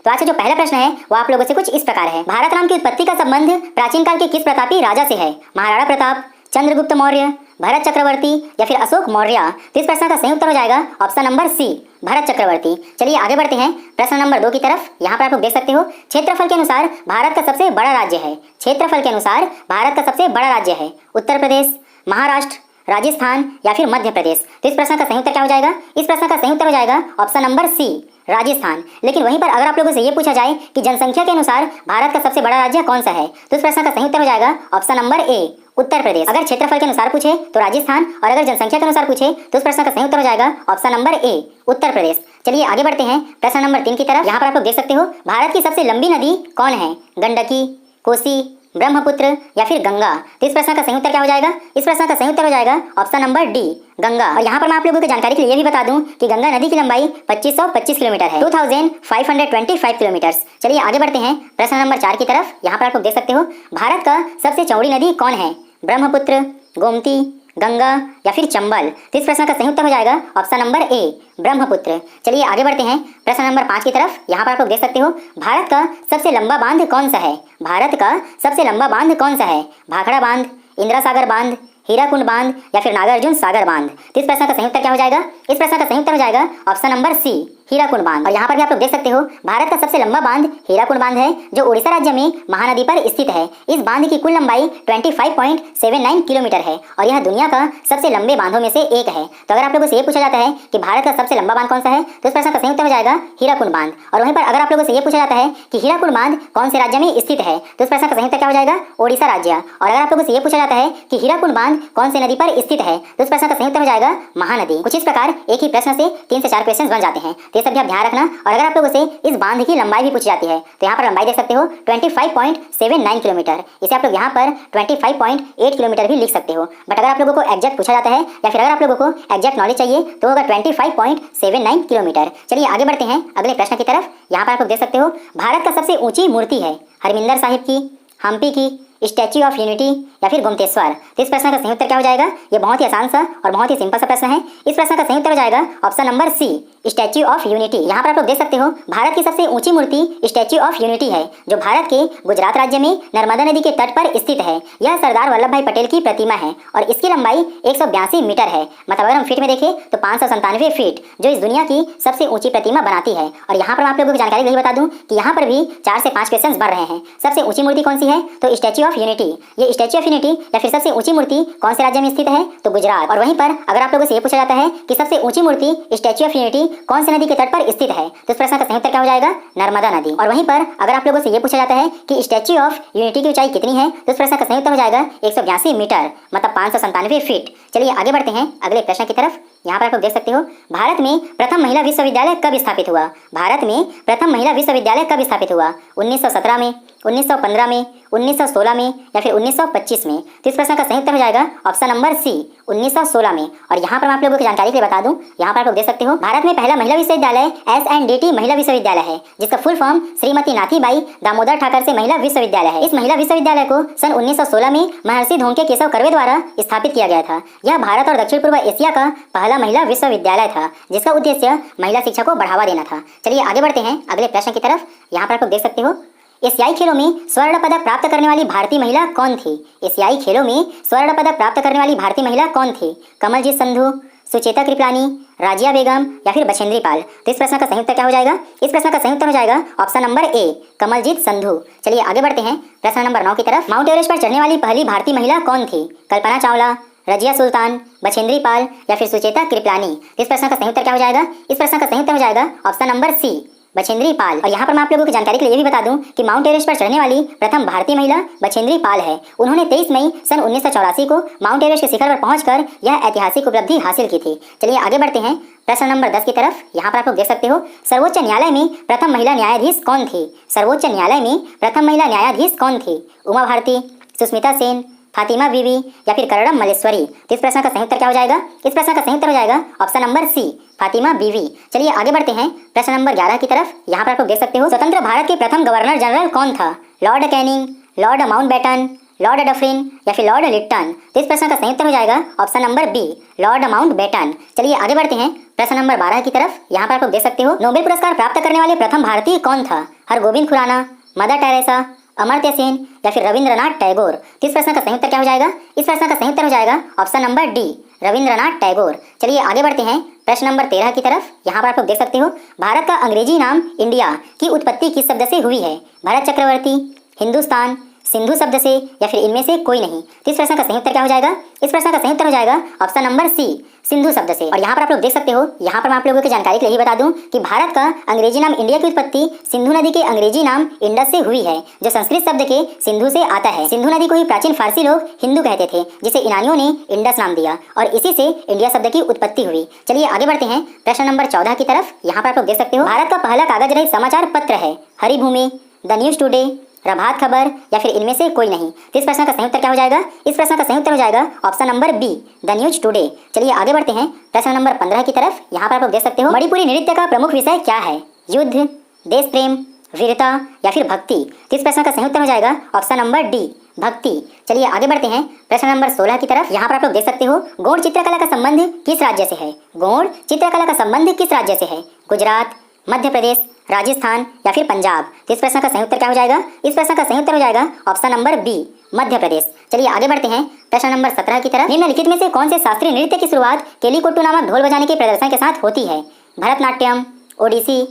तो आज का जो पहला प्रश्न है वो आप लोगों से कुछ इस प्रकार है। भारत नाम की उत्पत्ति का संबंध प्राचीन काल के किस प्रतापी राजा से है? महाराणा प्रताप, चंद्रगुप्त मौर्य, भरत चक्रवर्ती या फिर अशोक मौर्य? तो इस प्रश्न का सही उत्तर हो जाएगा ऑप्शन नंबर सी, भरत चक्रवर्ती। चलिए आगे बढ़ते हैं प्रश्न नंबर 2 की तरफ। यहाँ पर आप लोग देख सकते हो, क्षेत्रफल के अनुसार भारत का सबसे बड़ा राज्य है। क्षेत्रफल के अनुसार भारत का सबसे बड़ा राज्य है उत्तर प्रदेश, महाराष्ट्र, राजस्थान या फिर मध्य प्रदेश? तो इस प्रश्न का सही उत्तर क्या हो जाएगा? इस प्रश्न का सही उत्तर हो जाएगा ऑप्शन नंबर सी, राजस्थान। लेकिन वहीं पर अगर आप लोगों से ये पूछा जाए कि जनसंख्या के अनुसार भारत का सबसे बड़ा राज्य कौन सा है, तो इस प्रश्न का सही उत्तर हो जाएगा ऑप्शन नंबर ए, उत्तर प्रदेश। अगर क्षेत्रफल के अनुसार पूछे तो राजस्थान, और अगर जनसंख्या के अनुसार पूछे तो इस प्रश्न का सही उत्तर हो जाएगा ऑप्शन नंबर ए, उत्तर प्रदेश। चलिए आगे बढ़ते हैं प्रश्न नंबर 3 की तरफ। यहाँ पर आप लोग देख सकते हो, भारत की सबसे लंबी नदी कौन है? गंडकी, कोसी, ब्रह्मपुत्र या फिर गंगा? तो इस प्रश्न का सही उत्तर क्या हो जाएगा? इस प्रश्न का सही उत्तर हो जाएगा ऑप्शन नंबर डी, गंगा। और यहाँ पर मैं आप लोगों को जानकारी के लिए ये भी बता दूं कि गंगा नदी की लंबाई 2525 किलोमीटर है, 2525 किलोमीटर। चलिए आगे बढ़ते हैं प्रश्न नंबर 4 की तरफ। यहाँ पर आप लोग देख सकते हो, भारत का सबसे चौड़ी नदी कौन है? ब्रह्मपुत्र, गोमती, गंगा या फिर चंबल? तो इस प्रश्न का सही उत्तर हो जाएगा ऑप्शन नंबर ए, ब्रह्मपुत्र। चलिए आगे बढ़ते हैं प्रश्न नंबर 5 की तरफ। यहाँ पर आप लोग देख सकते हो, भारत का सबसे लंबा बांध कौन सा है? भारत का सबसे लंबा बांध कौन सा है? भाखड़ा बांध, इंदिरा सागर बांध, हीराकुंड बांध या फिर नागार्जुन सागर बांध? तो इस प्रश्न का सही उत्तर क्या हो जाएगा? इस प्रश्न का सही उत्तर हो जाएगा ऑप्शन नंबर सी, हीराकुंड बांध। और यहाँ पर भी आप लोग देख सकते हो, भारत का सबसे लंबा बांध हीराकुंड बांध है, जो उड़ीसा राज्य में महानदी पर स्थित है। इस बांध की कुल लंबाई 25.79 किलोमीटर है और यह दुनिया का सबसे लंबे बांधों में से एक है। तो अगर आप लोगों से ये पूछा जाता है कि भारत का सबसे लंबा बांध कौन सा है, तो इस प्रश्न का सही उत्तर हो जाएगा हीराकुंड बांध। और वहीं पर अगर आप लोगों से ये पूछा जाता है कि हीराकुंड बांध कौन से राज्य में स्थित है, तो इस प्रश्न का सही उत्तर क्या हो जाएगा? ओडिशा राज्य। और अगर आप लोगों से ये पूछा जाता है कि हीराकुंड बांध कौन से नदी पर स्थित है, तो इस प्रश्न का सही उत्तर हो जाएगा महानदी। कुछ इस प्रकार एक ही प्रश्न से 3 से 4 क्वेश्चन बन जाते हैं, तो ये सब भी आप ध्यान रखना। और अगर आप लोगों से इस बांध की लंबाई भी पूछी जाती है, तो यहाँ पर लंबाई देख सकते हो 25.79 किलोमीटर। इसे आप लोग यहाँ पर 25.8 किलोमीटर भी लिख सकते हो। बट अगर आप लोगों को एग्जैक्ट पूछा जाता है या फिर अगर आप लोगों को एग्जैक्ट नॉलेज चाहिए तो होगा 25.79 किलोमीटर। चलिए आगे बढ़ते हैं अगले प्रश्न की तरफ। यहाँ पर आप लोग देख सकते हो, भारत का सबसे ऊंची मूर्ति है हरमिंदर साहिब की, हम्पी की, स्टैच्यू ऑफ यूनिटी या फिर गोमतेश्वर? तो इस प्रश्न का सही उत्तर क्या हो जाएगा? ये बहुत ही आसान सा और बहुत ही सिंपल सा प्रश्न है। इस प्रश्न का सही उत्तर हो जाएगा option number C, statue of unity. यहाँ पर आप लोग देख सकते हो, भारत की सबसे ऊंची मूर्ति स्टैच्यू ऑफ यूनिटी है, जो भारत के गुजरात राज्य में नर्मदा नदी के तट पर स्थित है। यह सरदार वल्लभ भाई पटेल की प्रतिमा है और इसकी लंबाई 182 मीटर है। मतलब अगर हम फीट में देखें तो 597 फीट, जो इस दुनिया की सबसे ऊंची प्रतिमा बनाती है। और यहाँ पर मैं आप लोगों को जानकारी यही बता दूं कि यहाँ पर भी 4 से 5 क्वेश्चन बन रहे हैं। सबसे ऊंची मूर्ति कौन सी है? तो स्टैच्यू ऑफ यूनिटी। ये स्टैच्यू ऑफ यूनिटी या फिर सबसे ऊंची मूर्ति कौन से राज्य में स्थित है? तो गुजरात। और वहीं पर अगर आप लोगों से ये पूछा जाता है कि सबसे ऊंची मूर्ति स्टैच्यू ऑफ यूनिटी कौन सी नदी के तट पर स्थित है, तो इस प्रश्न का सही उत्तर क्या हो जाएगा? नर्मदा नदी। और वहीं पर अगर आप लोगों से ये पूछा जाता है कि स्टैच्यू ऑफ यूनिटी की ऊंचाई कितनी है, तो इस प्रश्न का सही उत्तर हो जाएगा 182 मीटर, मतलब 597 फीट। चलिए आगे बढ़ते हैं अगले प्रश्न की तरफ। यहाँ पर आप लोग देख सकते हो, भारत में प्रथम महिला विश्वविद्यालय कब स्थापित हुआ? भारत में प्रथम महिला विश्वविद्यालय कब स्थापित हुआ? 1917 में, 1915 में, 1916 में या फिर 1925 में? तो इस प्रश्न का सही उत्तर हो जाएगा ऑप्शन नंबर सी, 1916 में। और यहाँ पर मैं आप लोगों की जानकारी के लिए बता दूं, यहाँ पर आप लोग देख सकते हो, भारत में पहला महिला विश्वविद्यालय SNDT महिला विश्वविद्यालय है, जिसका फुल फॉर्म श्रीमती नाथीबाई दामोदर ठाकर से महिला विश्वविद्यालय है। इस महिला विश्वविद्यालय को सन 1916 में महर्षि धोंके केशव कर्वे द्वारा स्थापित किया गया था। यह भारत और दक्षिण पूर्व एशिया का पहला महिला विश्वविद्यालय था, जिसका उद्देश्य महिला शिक्षा को बढ़ावा देना था। चलिए आगे बढ़ते हैं अगले प्रश्न की तरफ। यहाँ पर आप लोग देख सकते हो, एशियाई खेलों में स्वर्ण पदक प्राप्त करने वाली भारतीय महिला कौन थी? एशियाई खेलों में स्वर्ण पदक प्राप्त करने वाली भारतीय महिला कौन थी? कमलजीत संधू, सुचेता कृपलानी, राजिया बेगम या फिर बछेंद्री पाल? तो इस प्रश्न का सही उत्तर क्या हो जाएगा? इस प्रश्न का सही उत्तर हो जाएगा option number A, Kamaljeet Sandhu. चलिए आगे बढ़ते हैं प्रश्न नंबर 9 की तरफ। माउंट एवरेस्ट पर चढ़ने वाली पहली भारतीय महिला कौन थी? कल्पना चावला, रजिया सुल्तान, बछेंद्री पाल या फिर सुचेता कृपलानी? इस प्रश्न का सही उत्तर क्या हो जाएगा? इस प्रश्न का सही उत्तर हो जाएगा ऑप्शन नंबर सी, बछेंद्री पाल। और यहाँ पर मैं आप लोगों की जानकारी के लिए ये भी बता दूं कि माउंट एवरेस्ट पर चढ़ने वाली प्रथम भारतीय महिला बछेंद्री पाल है। उन्होंने 23 मई सन 1984 को माउंट एवरेस्ट के शिखर पर पहुंचकर यह ऐतिहासिक उपलब्धि हासिल की थी। चलिए आगे बढ़ते हैं प्रश्न नंबर 10 की तरफ। यहाँ पर आप लोग देख सकते हो, सर्वोच्च न्यायालय में प्रथम महिला न्यायाधीश कौन थी? सर्वोच्च न्यायालय में प्रथम महिला न्यायाधीश कौन थी? उमा भारती, सुस्मिता सेन, फातिमा बीवी या फिर करणम मल्लेश्वरी? तो इस प्रश्न का सही उत्तर क्या हो जाएगा? इस प्रश्न का सही उत्तर हो जाएगा ऑप्शन नंबर सी, फातिमा बीवी। चलिए आगे बढ़ते हैं प्रश्न नंबर 11 की तरफ। यहाँ पर आप लोग देख सकते हो, स्वतंत्र भारत के प्रथम गवर्नर जनरल कौन था? Lord Canning, Lord Mountbatten, Lord Dufferin या फिर लॉर्ड लिट्टन? तो इस प्रश्न का सही उत्तर हो जाएगा option number B, Lord Mountbatten. चलिए आगे बढ़ते हैं प्रश्न नंबर 12 की तरफ। यहाँ पर आप लोग देख सकते हो, नोबेल पुरस्कार प्राप्त करने वाले प्रथम भारतीय कौन था? हरगोविंद खुराना, मदर टेरेसा, अमर्त्य सेन या फिर रविंद्रनाथ टैगोर। तो इस प्रश्न का सही उत्तर क्या हो जाएगा? इस प्रश्न का सही उत्तर हो जाएगा option number D, Rabindranath Tagore. चलिए आगे बढ़ते हैं प्रश्न नंबर 13 की तरफ। यहाँ पर आप लोग देख सकते हो, भारत का अंग्रेजी नाम इंडिया की उत्पत्ति किस शब्द से हुई है? भरत चक्रवर्ती, हिंदुस्तान, सिंधु शब्द से या फिर इनमें से कोई नहीं। तो इस प्रश्न का सही उत्तर क्या हो जाएगा? इस प्रश्न का सही उत्तर हो जाएगा ऑप्शन नंबर सी, सिंधु शब्द से। और यहाँ पर आप लोग देख सकते हो, यहाँ पर मैं आप लोगों की जानकारी के लिए बता दूं कि भारत का अंग्रेजी नाम इंडिया की उत्पत्ति सिंधु नदी के अंग्रेजी नाम इंडस से हुई है, जो संस्कृत शब्द के सिंधु से आता है। सिंधु नदी को ही प्राचीन फारसी लोग हिंदू कहते थे, जिसे ईरानियों ने इंडस नाम दिया और इसी से इंडिया शब्द की उत्पत्ति हुई। चलिए आगे बढ़ते हैं प्रश्न नंबर 14 की तरफ। यहाँ पर आप लोग देख सकते हो, भारत का पहला कागज रहित समाचार पत्र है Haribhoomi, the News today, Prabhat Khabar या फिर इनमें से कोई नहीं। तो इस प्रश्न का सही उत्तर क्या हो जाएगा? इस प्रश्न का सही उत्तर हो जाएगा option number B, The News Today. चलिए आगे बढ़ते हैं प्रश्न नंबर 15 की तरफ। यहाँ पर आप लोग देख सकते हो, मणिपुरी नृत्य का प्रमुख विषय क्या है? युद्ध, देश प्रेम, वीरता या फिर भक्ति। तो इस प्रश्न का सही उत्तर हो जाएगा ऑप्शन नंबर डी, भक्ति। चलिए आगे बढ़ते हैं प्रश्न नंबर 16 की तरफ। यहाँ पर आप लोग देख सकते हो, गौड़ चित्रकला का संबंध किस राज्य से है? गौड़ चित्रकला का संबंध किस राज्य से है? गुजरात, मध्य प्रदेश, राजस्थान या फिर पंजाब। तो इस प्रश्न का सही उत्तर क्या हो जाएगा? इस प्रश्न का सही उत्तर हो जाएगा option number B, Madhya Pradesh. चलिए आगे बढ़ते हैं प्रश्न नंबर 17 की तरफ। निम्नलिखित में से कौन से शास्त्रीय नृत्य की शुरुआत केलीकोट्टू नामक ढोल बजाने के प्रदर्शन के साथ होती है? भरतनाट्यम, ओडिसी,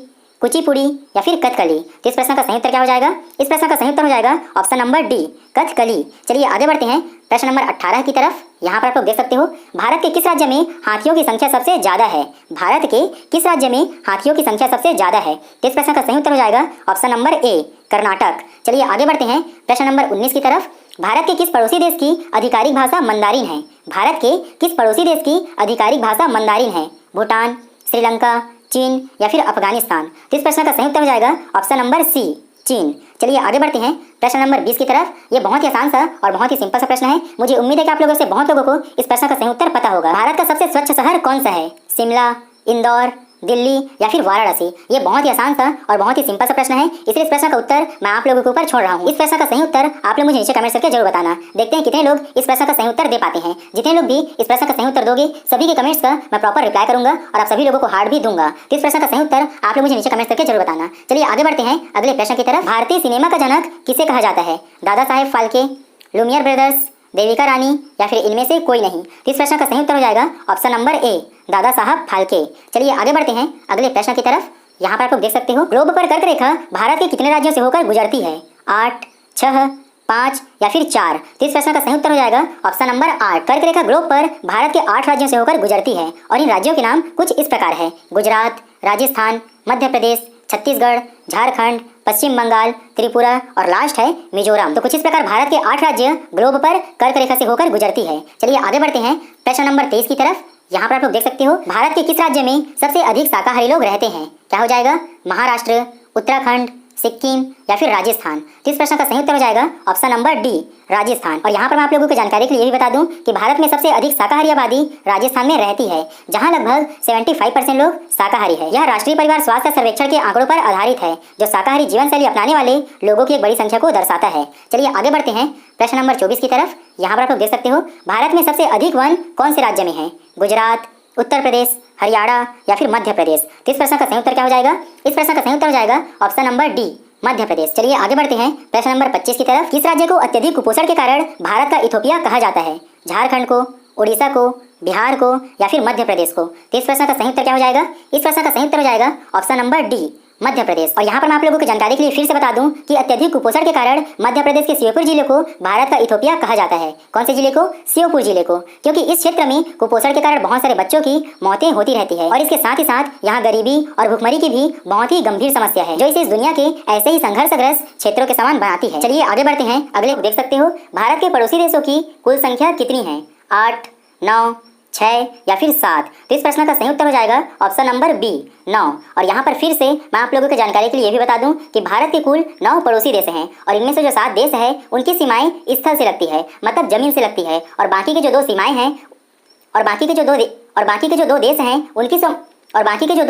कुचिपुड़ी या फिर कथकली। तो इस प्रश्न का सही उत्तर क्या हो जाएगा? इस प्रश्न का सही उत्तर हो जाएगा ऑप्शन नंबर डी, कथकली। चलिए आगे बढ़ते हैं प्रश्न नंबर 18 की तरफ। यहाँ पर आप लोग देख सकते हो, भारत के किस राज्य में हाथियों की संख्या सबसे ज्यादा है? भारत के किस राज्य में हाथियों की संख्या सबसे ज्यादा है? तो इस प्रश्न का सही उत्तर हो जाएगा ऑप्शन नंबर ए, कर्नाटक। चलिए आगे बढ़ते हैं प्रश्न नंबर 19 की तरफ। भारत के किस पड़ोसी देश की आधिकारिक भाषा मंदारिन है? भारत के किस पड़ोसी देश की आधिकारिक भाषा मंदारिन है? भूटान, श्रीलंका, चीन या फिर अफगानिस्तान। तो इस प्रश्न का सही उत्तर हो जाएगा ऑप्शन नंबर सी, चीन। चलिए आगे बढ़ते हैं प्रश्न नंबर 20 की तरफ। ये बहुत ही आसान सा और बहुत ही सिंपल सा प्रश्न है। मुझे उम्मीद है कि आप लोगों से बहुत लोगों को इस प्रश्न का सही उत्तर पता होगा। भारत का सबसे स्वच्छ शहर कौन सा है? शिमला, इंदौर, दिल्ली या फिर वाराणसी। ये बहुत ही आसान सा और बहुत ही सिंपल सा प्रश्न है, इसलिए इस प्रश्न का उत्तर मैं आप लोगों के ऊपर छोड़ रहा हूँ। इस प्रश्न का सही उत्तर आप लोग मुझे नीचे कमेंट करके जरूर बताना। देखते हैं कितने लोग इस प्रश्न का सही उत्तर दे पाते हैं। जितने लोग भी इस प्रश्न का सही उत्तर दोगे, सभी के कमेंट्स का मैं प्रॉपर रिप्लाई करूंगा और आप सभी लोगों को हार्ड भी दूंगा। तो इस प्रश्न का सही उत्तर आप लोग मुझे नीचे कमेंट करके जरूर बताना। चलिए आगे बढ़ते हैं अगले प्रश्न की तरफ। भारतीय सिनेमा का जनक किसे कहा जाता है? दादा साहेब फाल्के, लुमियर ब्रदर्स, देविका रानी या फिर इनमें से कोई नहीं। तो इस प्रश्न का सही उत्तर हो जाएगा ऑप्शन नंबर ए, दादा साहब फाल्के। चलिए आगे बढ़ते हैं अगले प्रश्न की तरफ। यहाँ पर आप लोग देख सकते हो, ग्लोब पर कर्क रेखा भारत के कितने राज्यों से होकर गुजरती है? 8, 6, 5 या फिर 4। तो इस प्रश्न का सही उत्तर हो जाएगा ऑप्शन नंबर 8। कर्क रेखा ग्लोब पर भारत के 8 राज्यों से होकर गुजरती है और इन राज्यों के नाम कुछ इस प्रकार है: गुजरात, राजस्थान, मध्य प्रदेश, छत्तीसगढ़, झारखंड, पश्चिम बंगाल, त्रिपुरा और लास्ट है मिजोरम। तो कुछ इस प्रकार भारत के 8 राज्य ग्लोब पर कर्क रेखा से होकर गुजरती है। चलिए आगे बढ़ते हैं प्रश्न नंबर 23 की तरफ। यहाँ पर आप लोग देख सकते हो, भारत के किस राज्य में सबसे अधिक शाकाहारी लोग रहते हैं? क्या हो जाएगा? महाराष्ट्र, उत्तराखंड, सिक्किम या फिर राजस्थान। तो इस प्रश्न का सही उत्तर हो जाएगा ऑप्शन नंबर डी, राजस्थान। और यहाँ पर मैं आप लोगों को जानकारी के लिए भी बता दूं कि भारत में सबसे अधिक शाकाहारी आबादी राजस्थान में रहती है, जहाँ लगभग 75% लोग शाकाहारी है। यह राष्ट्रीय परिवार स्वास्थ्य सर्वेक्षण के आंकड़ों पर आधारित है, जो शाकाहारी जीवन शैली अपनाने वाले लोगों की एक बड़ी संख्या को दर्शाता है। चलिए आगे बढ़ते हैं प्रश्न नंबर 24 की तरफ। यहाँ पर आप लोग देख सकते हो, भारत में सबसे अधिक वन कौन से राज्य में है? गुजरात, उत्तर प्रदेश, हरियाणा या फिर मध्य प्रदेश। तो इस प्रश्न का सही उत्तर क्या हो जाएगा? इस प्रश्न का सही उत्तर हो जाएगा option number D, Madhya Pradesh. चलिए आगे बढ़ते हैं प्रश्न नंबर 25 की तरफ। किस राज्य को अत्यधिक कुपोषण के कारण भारत का इथोपिया कहा जाता है? झारखंड को, उड़ीसा को, बिहार को या फिर मध्य प्रदेश को। तो इस प्रश्न का सही उत्तर क्या हो जाएगा? इस प्रश्न का सही उत्तर हो जाएगा option number D, Madhya Pradesh. और यहाँ पर मैं आप लोगों को जानकारी के लिए फिर से बता दूं कि अत्यधिक कुपोषण के कारण मध्य प्रदेश के श्योपुर जिले को भारत का इथोपिया कहा जाता है। कौन से जिले को? श्योपुर जिले को, क्योंकि इस क्षेत्र में कुपोषण के कारण बहुत सारे बच्चों की मौतें होती रहती है और इसके साथ ही साथ यहाँ गरीबी और भुखमरी की भी बहुत ही गंभीर समस्या है, जो इसे इस दुनिया के ऐसे ही संघर्षग्रस्त क्षेत्रों के समान बनाती है। चलिए आगे बढ़ते हैं अगले। देख सकते हो, भारत के पड़ोसी देशों की कुल संख्या कितनी है? 8, 9, 6 या फिर 7। तो इस प्रश्न का सही उत्तर हो जाएगा ऑप्शन नंबर बी, 9। और यहाँ पर फिर से मैं आप लोगों को जानकारी के लिए भी बता दूं कि भारत के कुल 9 पड़ोसी देश हैं और इनमें से जो 7 देश है उनकी सीमाएं स्थल से लगती है, मतलब जमीन से लगती है, और बाकी के जो 2 सीमाएं हैं और बाकी के जो दो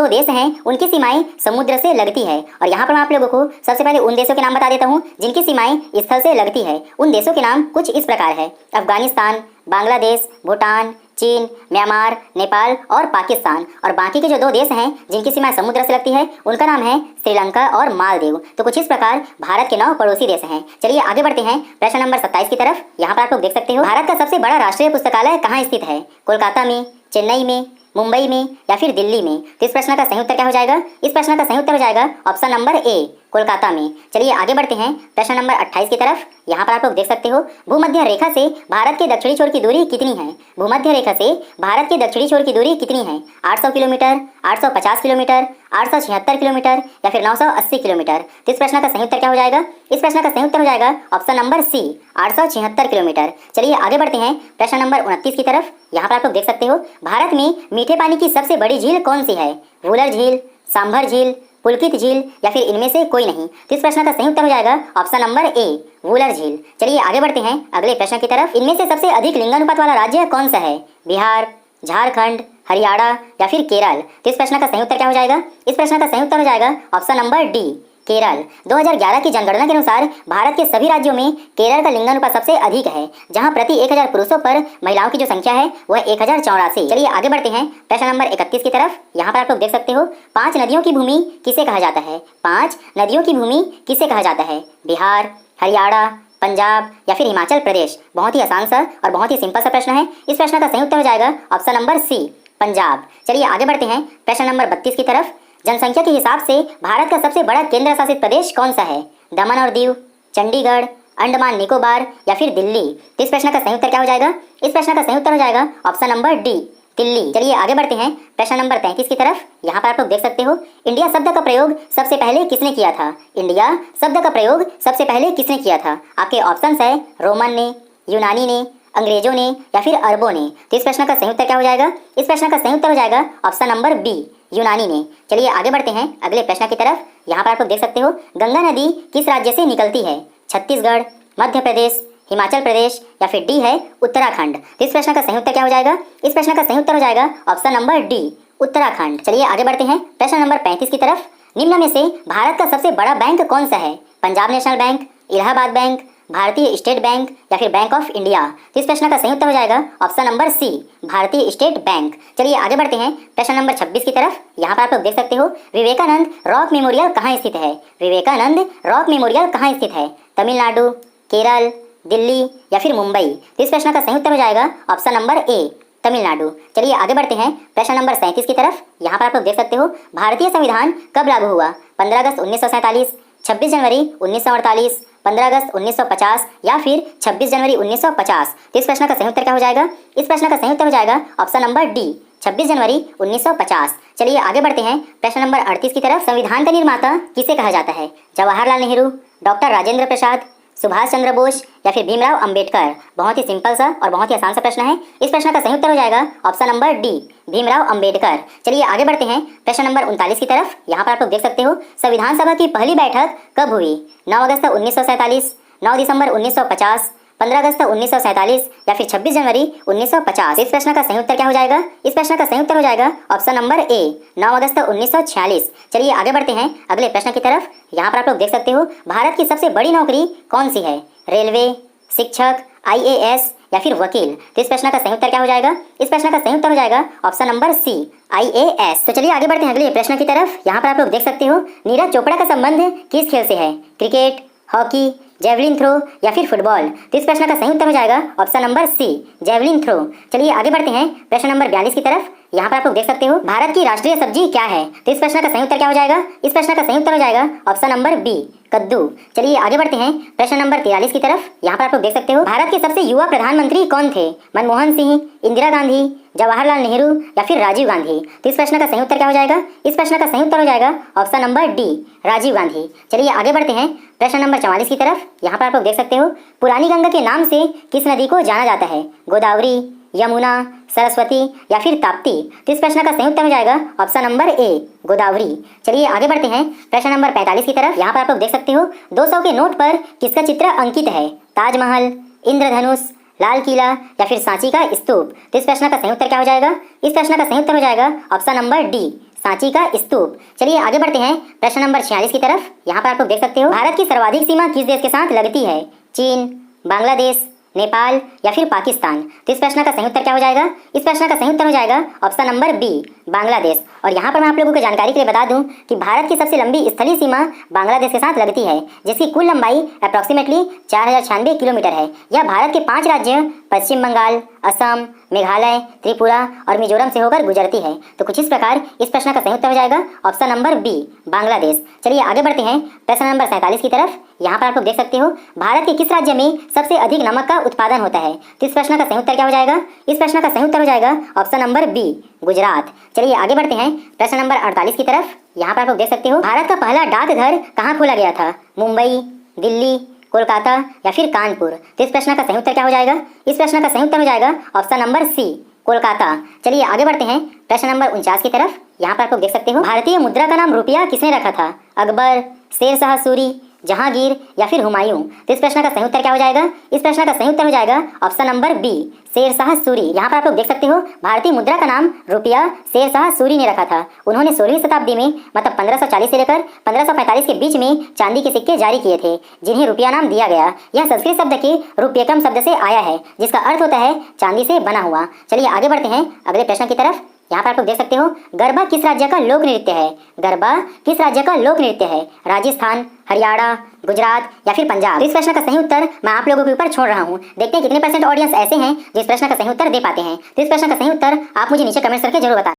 देश हैं उनकी सीमाएं समुद्र से लगती है। और यहाँ पर मैं आप लोगों को सबसे पहले उन देशों के नाम बता देता हूँ जिनकी सीमाएं स्थल से लगती है। उन देशों के नाम कुछ इस प्रकार है: अफगानिस्तान, बांग्लादेश, भूटान, चीन, म्यांमार, नेपाल और पाकिस्तान। और बाकी के जो 2 देश हैं जिनकी सीमा समुद्र से लगती है उनका नाम है श्रीलंका और मालदीव। तो कुछ इस प्रकार भारत के 9 पड़ोसी देश हैं। चलिए आगे बढ़ते हैं प्रश्न नंबर 27 की तरफ। यहाँ पर आप लोग देख सकते हो, भारत का सबसे बड़ा राष्ट्रीय पुस्तकालय कहाँ स्थित है? कोलकाता में, चेन्नई में, मुंबई में या फिर दिल्ली में? तो इस प्रश्न का सही उत्तर क्या हो जाएगा? इस प्रश्न का सही उत्तर हो जाएगा ऑप्शन नंबर ए, कोलकाता में। चलिए आगे बढ़ते हैं प्रश्न नंबर 28 की तरफ। यहाँ पर आप लोग देख सकते हो, भूमध्य रेखा से भारत के दक्षिणी छोर की दूरी कितनी है? भूमध्य रेखा से भारत के दक्षिणी छोर की दूरी कितनी है? 800 किलोमीटर, 850 किलोमीटर, 876 किलोमीटर या फिर 980 किलोमीटर? तो इस प्रश्न का सही उत्तर क्या हो जाएगा? इस प्रश्न का सही उत्तर हो जाएगा ऑप्शन नंबर सी, 876 किलोमीटर। चलिए आगे बढ़ते हैं प्रश्न नंबर 29 की तरफ। यहाँ पर आप लोग देख सकते हो, भारत में मीठे पानी की सबसे बड़ी झील कौन सी है? वुलर झील, सांभर झील, पुलकित झील या फिर इनमें से कोई नहीं? तो इस प्रश्न का सही उत्तर हो जाएगा ऑप्शन नंबर ए, वुलर झील। चलिए आगे बढ़ते हैं अगले प्रश्न की तरफ। इनमें से सबसे अधिक लिंगानुपात वाला राज्य कौन सा है? बिहार, झारखंड, हरियाणा या फिर केरल? तो इस प्रश्न का सही उत्तर क्या हो जाएगा? इस प्रश्न का सही उत्तर हो जाएगा ऑप्शन नंबर डी, केरल। 2011 की जनगणना के अनुसार भारत के सभी राज्यों में केरल का लिंगानुपात सबसे अधिक है, जहां प्रति 1000 पुरुषों पर महिलाओं की जो संख्या है वह 1084। चलिए आगे बढ़ते हैं प्रश्न नंबर 31 की तरफ। यहाँ पर आप लोग देख सकते हो, 5 नदियों की भूमि किसे कहा जाता है? 5 नदियों की भूमि किसे कहा जाता है? बिहार, हरियाणा, पंजाब या फिर हिमाचल प्रदेश? बहुत ही आसान सा और बहुत ही सिंपल सा प्रश्न है। इस प्रश्न का सही उत्तर हो जाएगा ऑप्शन नंबर सी, पंजाब। चलिए आगे बढ़ते हैं प्रश्न नंबर 32 की तरफ। जनसंख्या के हिसाब से भारत का सबसे बड़ा केंद्र शासित प्रदेश कौन सा है? दमन और दीव, चंडीगढ़, अंडमान निकोबार या फिर दिल्ली? तो इस प्रश्न का सही उत्तर क्या हो जाएगा? इस प्रश्न का सही उत्तर हो जाएगा ऑप्शन नंबर डी, दिल्ली। चलिए आगे बढ़ते हैं प्रश्न नंबर 33 की तरफ। यहाँ पर आप लोग देख सकते हो, इंडिया शब्द का प्रयोग सबसे पहले किसने किया था? इंडिया शब्द का प्रयोग सबसे पहले किसने किया था? आपके ऑप्शंस है रोमन ने, यूनानी ने, अंग्रेजों ने या फिर अरबों ने? तो इस प्रश्न का सही उत्तर क्या हो जाएगा? इस प्रश्न का सही उत्तर हो जाएगा ऑप्शन नंबर बी, यूनानी ने। चलिए आगे बढ़ते हैं अगले प्रश्न की तरफ। यहाँ पर आप लोग देख सकते हो, गंगा नदी किस राज्य से निकलती है? छत्तीसगढ़, मध्य प्रदेश, हिमाचल प्रदेश या फिर डी है उत्तराखंड? तो इस प्रश्न का सही उत्तर क्या हो जाएगा? इस प्रश्न का सही उत्तर हो जाएगा ऑप्शन नंबर डी, उत्तराखंड। चलिए आगे बढ़ते हैं प्रश्न नंबर 35 की तरफ। निम्न में से भारत का सबसे बड़ा बैंक कौन सा है? Punjab national bank, Allahabad bank, भारतीय स्टेट बैंक या फिर बैंक ऑफ इंडिया? तो इस प्रश्न का सही उत्तर हो जाएगा ऑप्शन नंबर सी, भारतीय स्टेट बैंक। चलिए आगे बढ़ते हैं प्रश्न नंबर 26 की तरफ। यहाँ पर आप लोग देख सकते हो, विवेकानंद रॉक मेमोरियल कहाँ स्थित है? विवेकानंद रॉक मेमोरियल कहाँ स्थित है? तमिलनाडु, केरल, दिल्ली या फिर मुंबई? तो इस प्रश्न का सही उत्तर हो जाएगा ऑप्शन नंबर ए, तमिलनाडु। चलिए आगे बढ़ते हैं प्रश्न नंबर 37 की तरफ। यहाँ पर आप लोग देख सकते हो, भारतीय संविधान कब लागू हुआ? 15 अगस्त 1947, 26 जनवरी 1948, 15 अगस्त 1950 या फिर 26 जनवरी 1950? तो इस प्रश्न का सही उत्तर क्या हो जाएगा? इस प्रश्न का सही उत्तर हो जाएगा ऑप्शन नंबर डी, 26 जनवरी 1950। चलिए आगे बढ़ते हैं प्रश्न नंबर 38 की तरफ। संविधान का निर्माता किसे कहा जाता है? जवाहरलाल नेहरू, डॉक्टर राजेंद्र प्रसाद, सुभाष चंद्र बोस या फिर भीमराव अंबेडकर? बहुत ही सिंपल सा और बहुत ही आसान सा प्रश्न है। इस प्रश्न का सही उत्तर हो जाएगा option number D, Bhimrao Ambedkar. चलिए आगे बढ़ते हैं प्रश्न नंबर 39 की तरफ। यहाँ पर आप लोग देख सकते हो, संविधान सभा की पहली बैठक कब हुई? 9 अगस्त 1947, 9 दिसंबर 1950, 15 अगस्त 1947 या फिर 26 जनवरी 1950? इस प्रश्न का सही उत्तर क्या हो जाएगा? इस प्रश्न का सही उत्तर हो जाएगा ऑप्शन नंबर ए, 9 अगस्त 1946। चलिए आगे बढ़ते हैं अगले प्रश्न की तरफ। यहाँ पर आप लोग देख सकते हो, भारत की सबसे बड़ी नौकरी कौन सी है? रेलवे, शिक्षक, IAS या फिर वकील? तो इस प्रश्न का सही उत्तर क्या हो जाएगा? इस प्रश्न का सही उत्तर हो जाएगा ऑप्शन नंबर सी, IAS। तो चलिए आगे बढ़ते हैं अगले प्रश्न की तरफ। यहाँ पर आप लोग देख सकते हो, नीरज चोपड़ा का संबंध किस खेल से है? क्रिकेट, हॉकी, जेवलिन थ्रो या फिर फुटबॉल? तो इस प्रश्न का सही उत्तर हो जाएगा option number C, javelin throw. चलिए आगे बढ़ते हैं प्रश्न नंबर 42 की तरफ। यहाँ पर आप लोग देख सकते हो, भारत की राष्ट्रीय सब्जी क्या है? तो इस प्रश्न का सही उत्तर क्या हो जाएगा? इस प्रश्न का सही उत्तर हो जाएगा ऑप्शन नंबर बी, कद्दू। चलिए आगे बढ़ते हैं प्रश्न नंबर 43 की तरफ। यहाँ पर आप लोग देख सकते हो, भारत के सबसे युवा प्रधानमंत्री कौन थे? मनमोहन सिंह, इंदिरा गांधी, जवाहरलाल नेहरू या फिर राजीव गांधी? तो इस प्रश्न का सही उत्तर क्या हो जाएगा? इस प्रश्न का सही उत्तर हो जाएगा option number D, Rajiv Gandhi. चलिए आगे बढ़ते हैं प्रश्न नंबर 44 की तरफ। यहाँ पर आप लोग देख सकते हो, पुरानी गंगा के नाम से किस नदी को जाना जाता है? गोदावरी, यमुना, सरस्वती या फिर ताप्ती? तो इस प्रश्न का सही उत्तर हो जाएगा ऑप्शन नंबर ए, गोदावरी। चलिए आगे बढ़ते हैं प्रश्न नंबर 45 की तरफ। यहाँ पर आप लोग देख सकते हो, 200 के नोट पर किसका चित्र अंकित है? ताजमहल, इंद्रधनुष, लाल किला या फिर सांची का स्तूप? तो इस प्रश्न का सही उत्तर क्या हो जाएगा? इस प्रश्न का सही उत्तर हो जाएगा ऑप्शन नंबर डी, सांची का स्तूप। चलिए आगे बढ़ते हैं प्रश्न नंबर 46 की तरफ। यहाँ पर आप लोग देख सकते हो, भारत की सर्वाधिक सीमा किस देश के साथ लगती है? चीन, बांग्लादेश, नेपाल या फिर पाकिस्तान। तो इस प्रश्न का सही उत्तर क्या हो जाएगा? इस प्रश्न का सही उत्तर हो जाएगा ऑप्शन नंबर बी, बांग्लादेश। और यहाँ पर मैं आप लोगों को जानकारी के लिए बता दूं कि भारत की सबसे लंबी स्थलीय सीमा बांग्लादेश के साथ लगती है, जिसकी कुल लंबाई अप्रॉक्सीमेटली 4096 किलोमीटर है। यह भारत के 5 राज्य पश्चिम बंगाल, असम, मेघालय, त्रिपुरा और मिजोरम से होकर गुजरती है। तो कुछ इस प्रकार इस प्रश्न का सही उत्तर हो जाएगा ऑप्शन नंबर बी, बांग्लादेश। चलिए आगे बढ़ते हैं प्रश्न नंबर 47 की तरफ। यहाँ पर आप लोग देख सकते हो, भारत के किस राज्य में सबसे अधिक नमक का उत्पादन होता है? तो इस प्रश्न का सही उत्तर क्या हो जाएगा? इस प्रश्न का सही उत्तर हो जाएगा ऑप्शन नंबर बी, गुजरात। चलिए आगे बढ़ते हैं प्रश्न नंबर 48 की तरफ। यहाँ पर आप लोग देख सकते हो, भारत का पहला डाकघर कहाँ खोला गया था? मुंबई, दिल्ली, कोलकाता या फिर कानपुर। तो इस प्रश्न का सही उत्तर क्या हो जाएगा? इस प्रश्न का सही उत्तर हो जाएगा ऑप्शन नंबर सी, कोलकाता। चलिए आगे बढ़ते हैं प्रश्न नंबर 49 की तरफ। यहाँ पर आप लोग देख सकते हो, भारतीय मुद्रा का नाम रुपया किसने रखा था? अकबर, शेरशाह सूरी, जहांगीर या फिर हुमायूं। तो इस प्रश्न का सही उत्तर क्या हो जाएगा? इस प्रश्न का सही उत्तर हो जाएगा option number B, Sher Shah Suri. यहाँ पर आप लोग देख सकते हो, भारतीय मुद्रा का नाम रुपया शेरशाह सूरी ने रखा था। उन्होंने 16वीं शताब्दी में मतलब 1540 से लेकर 1545 के बीच में चांदी के सिक्के जारी किए थे, जिन्हें रुपया नाम दिया गया। यह संस्कृत शब्द के रुपयकम शब्द से आया है, जिसका अर्थ होता है चांदी से बना हुआ। चलिए आगे बढ़ते हैं अगले प्रश्न की तरफ। यहाँ पर आप लोग देख सकते हो, गरबा किस राज्य का लोक नृत्य है? गरबा किस राज्य का लोक नृत्य है? राजस्थान, हरियाणा, गुजरात या फिर पंजाब। तो इस प्रश्न का सही उत्तर मैं आप लोगों के ऊपर छोड़ रहा हूँ। देखते हैं कितने % ऑडियंस ऐसे हैं जो इस प्रश्न का सही उत्तर दे पाते हैं। तो इस प्रश्न का सही उत्तर आप मुझे नीचे कमेंट्स करके जरूर बताएं।